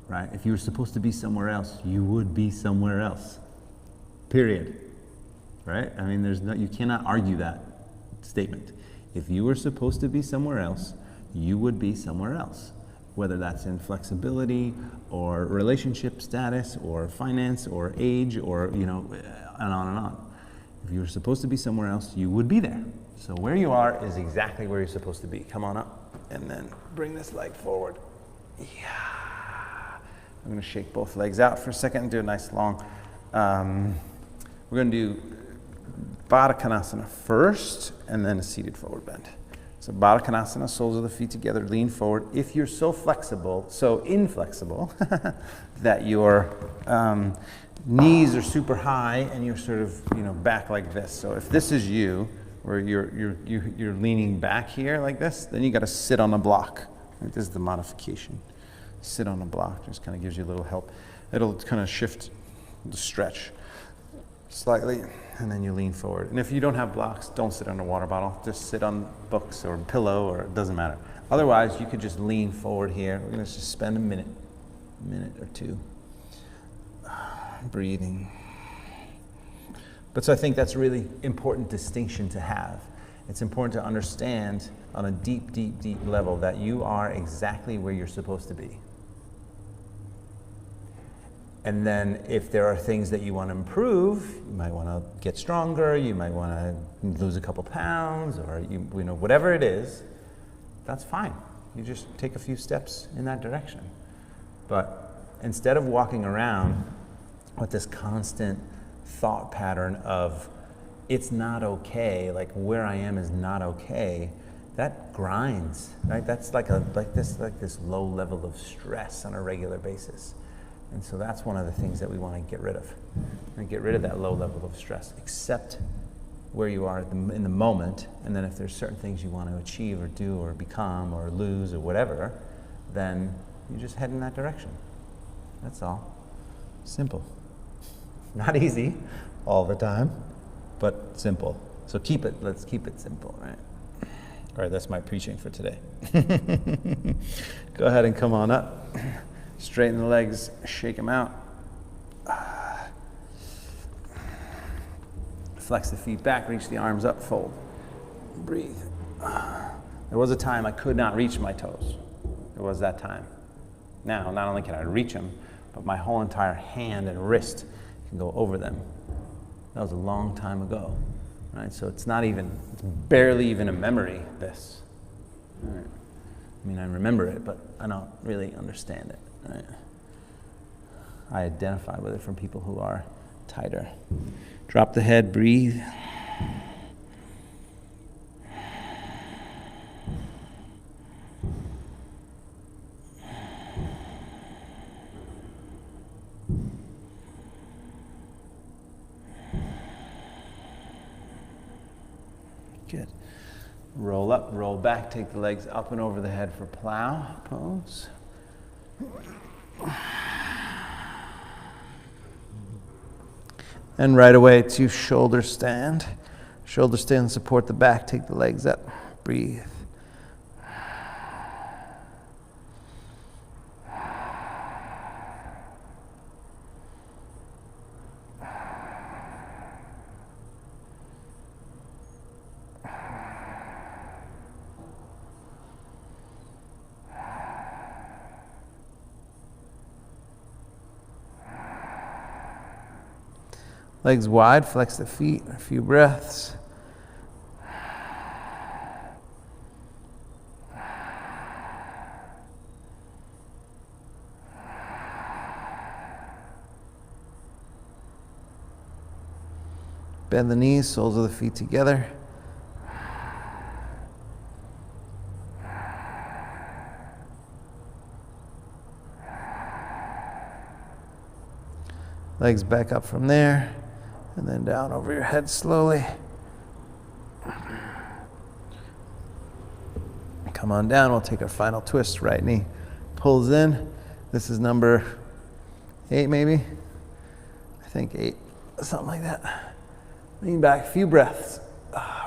Speaker 1: right? If you were supposed to be somewhere else, you would be somewhere else, period, right? I mean, you cannot argue that statement. If you were supposed to be somewhere else, you would be somewhere else. Whether that's in flexibility or relationship status or finance or age or, and on and on. If you were supposed to be somewhere else, you would be there. So where you are is exactly where you're supposed to be. Come on up and then bring this leg forward. Yeah. I'm gonna shake both legs out for a second and do a nice long, we're gonna do Baddha Konasana first and then a seated forward bend. So Baddha Konasana, soles of the feet together, lean forward. If you're so inflexible, that your knees are super high and you're sort of, back like this. So if this is you, where you're leaning back here like this, then you got to sit on a block. Right? This is the modification. Sit on a block. Just kind of gives you a little help. It'll kind of shift the stretch slightly, and then you lean forward. And if you don't have blocks, don't sit on a water bottle. Just sit on books or a pillow, or it doesn't matter. Otherwise, you could just lean forward here. We're going to just spend a minute or two breathing. But so I think that's a really important distinction to have. It's important to understand on a deep, deep, deep level that you are exactly where you're supposed to be. And then if there are things that you want to improve, you might want to get stronger, you might want to lose a couple pounds, or whatever it is, that's fine. You just take a few steps in that direction. But instead of walking around with this constant thought pattern of it's not okay, like where I am is not okay, that grinds, right? That's like this low level of stress on a regular basis. And so that's one of the things that we want to get rid of. And get rid of that low level of stress. Accept where you are in the moment, and then if there's certain things you want to achieve or do or become or lose or whatever, then you just head in that direction. That's all. Simple. Not easy all the time, but simple. So let's keep it simple, right? All right, that's my preaching for today. Go ahead and come on up. Straighten the legs, shake them out. Flex the feet back, reach the arms up, fold. Breathe. There was a time I could not reach my toes. There was that time. Now, not only can I reach them, but my whole entire hand and wrist can go over them. That was a long time ago, right? So it's barely even a memory, this. Right. I mean, I remember it, but I don't really understand it. Right. I identify with it from people who are tighter. Drop the head, breathe. Good. Roll up, roll back, take the legs up and over the head for plow pose. And right away to shoulder stand. Shoulder stand, support the back, take the legs up. breathe. Legs wide, flex the feet, a few breaths. Bend the knees, soles of the feet together. Legs back up from there, and then down over your head slowly. Come on down, we'll take our final twist. Right knee pulls in. This is number 8 maybe? I think 8, something like that. Lean back, a few breaths.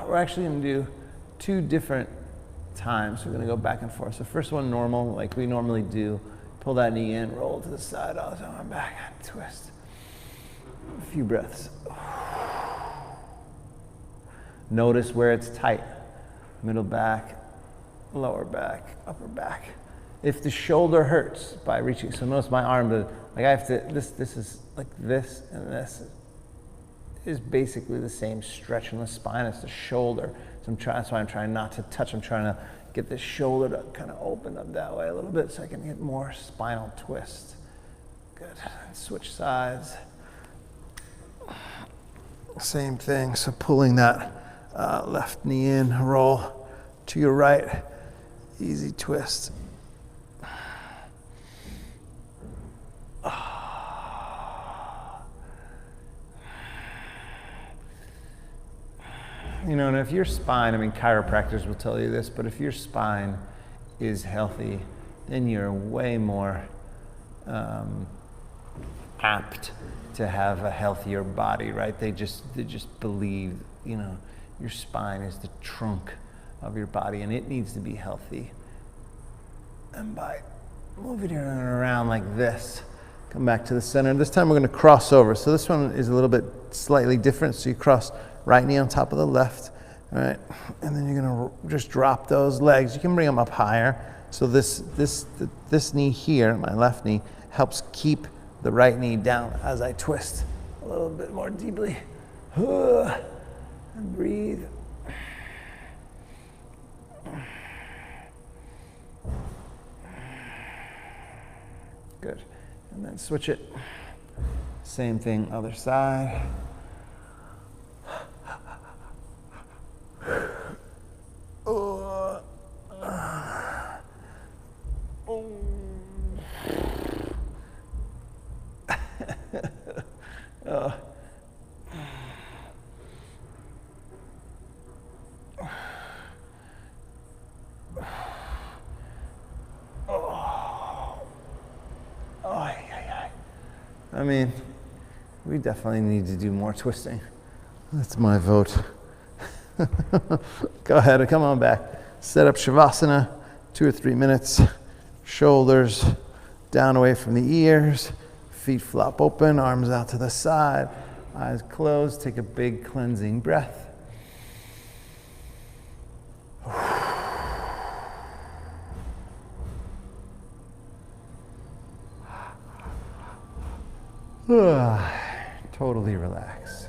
Speaker 1: We're actually gonna do 2 different times. We're gonna go back and forth. So first one normal, like we normally do. Pull that knee in, roll to the side, arm back, and twist. A few breaths. Notice where it's tight. Middle back, lower back, upper back. If the shoulder hurts by reaching, so notice my arm, like I have to, this is like this, and this is basically the same stretch in the spine as the shoulder. So that's why I'm trying not to touch. I'm trying to get this shoulder to kind of open up that way a little bit so I can get more spinal twist. Good. Switch sides. Same thing. So pulling that left knee in, roll to your right. Easy twist. You know, and if your spine, I mean, chiropractors will tell you this, but if your spine is healthy, then you're way more apt to have a healthier body, right? They just believe, you know, your spine is the trunk of your body and it needs to be healthy. And by moving it around like this, come back to the center. This time we're going to cross over. So this one is a little bit slightly different. So you cross right knee on top of the left, all right? And then you're going to just drop those legs. You can bring them up higher. So this knee here, my left knee, helps keep the right knee down as I twist a little bit more deeply. And breathe. Good. And then switch it. Same thing, other side. I mean, we definitely need to do more twisting. That's my vote. Go ahead, come on back. Set up Shavasana, 2 or 3 minutes. Shoulders down away from the ears. Feet flop open, arms out to the side. Eyes closed, take a big cleansing breath. Totally relax.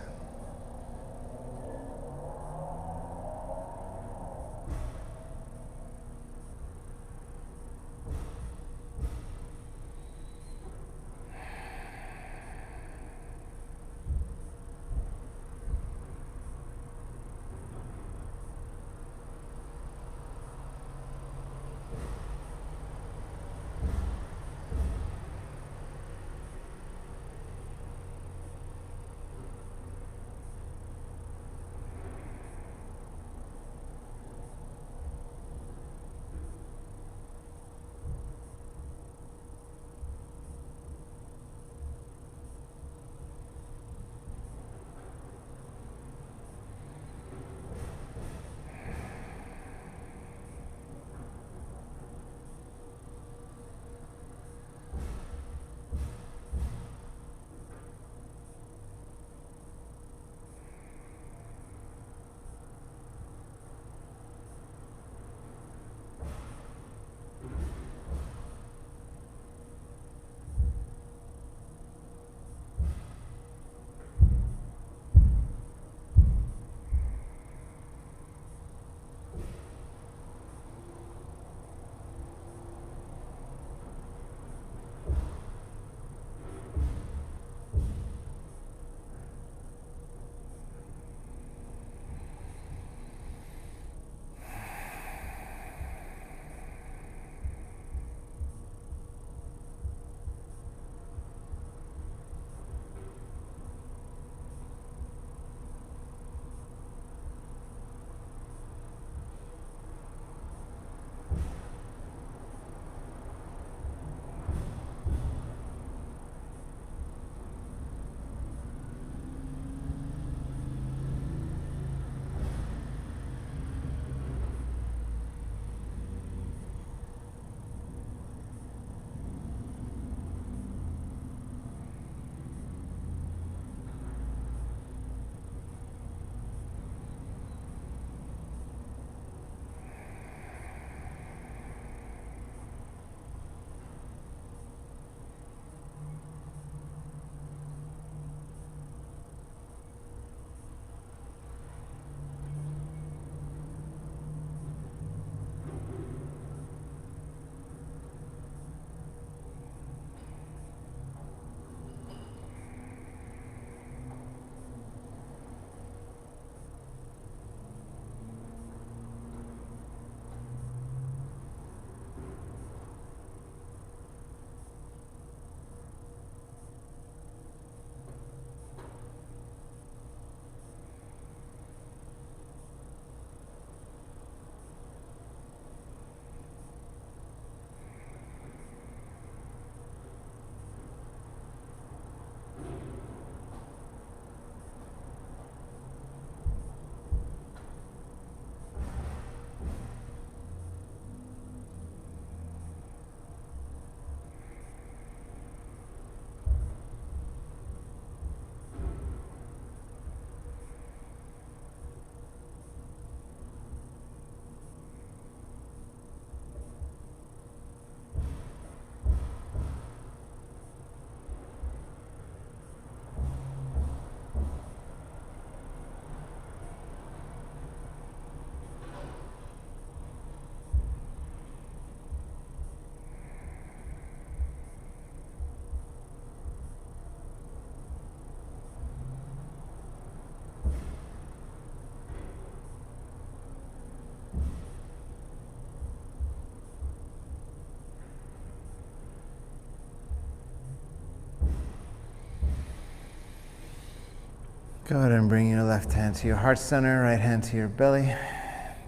Speaker 1: Go ahead and bring your left hand to your heart center, right hand to your belly.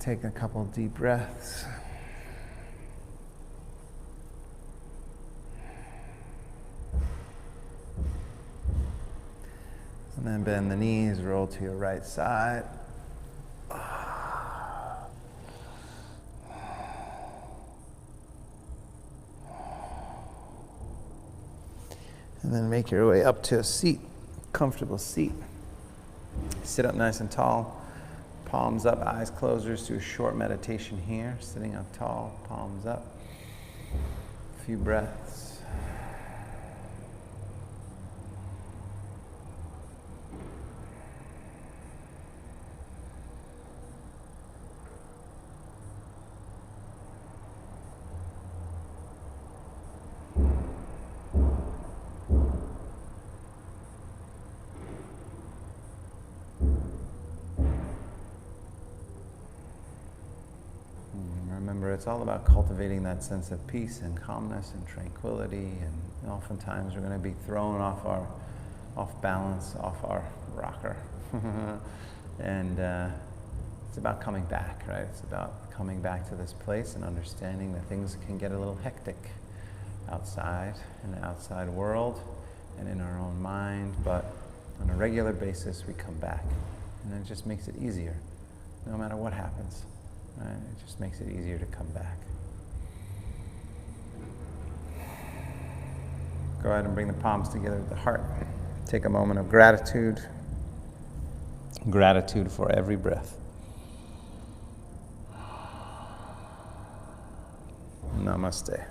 Speaker 1: Take a couple deep breaths. And then bend the knees, roll to your right side. And then make your way up to a seat, comfortable seat. Sit up nice and tall, palms up, eyes closed. Just do a short meditation here, sitting up tall, palms up. A few breaths. Remember, it's all about cultivating that sense of peace and calmness and tranquility. And oftentimes we're going to be thrown off balance, off our rocker. And it's about coming back, right? It's about coming back to this place and understanding that things can get a little hectic outside, in the outside world and in our own mind. But on a regular basis, we come back. And it just makes it easier, no matter what happens. Right? It just makes it easier to come back. Go ahead and bring the palms together at the heart. Take a moment of gratitude. Gratitude for every breath. Namaste.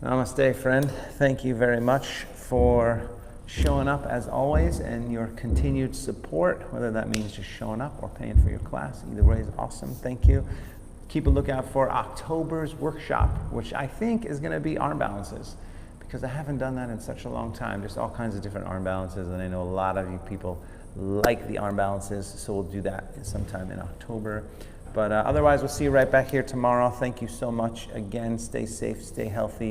Speaker 1: Namaste, friend. Thank you very much for showing up as always and your continued support, whether that means just showing up or paying for your class. Either way is awesome. Thank you. Keep a lookout for October's workshop, which I think is going to be arm balances, because I haven't done that in such a long time. There's all kinds of different arm balances, and I know a lot of you people like the arm balances, so we'll do that sometime in October. But otherwise, we'll see you right back here tomorrow. Thank you so much. Again, stay safe, stay healthy.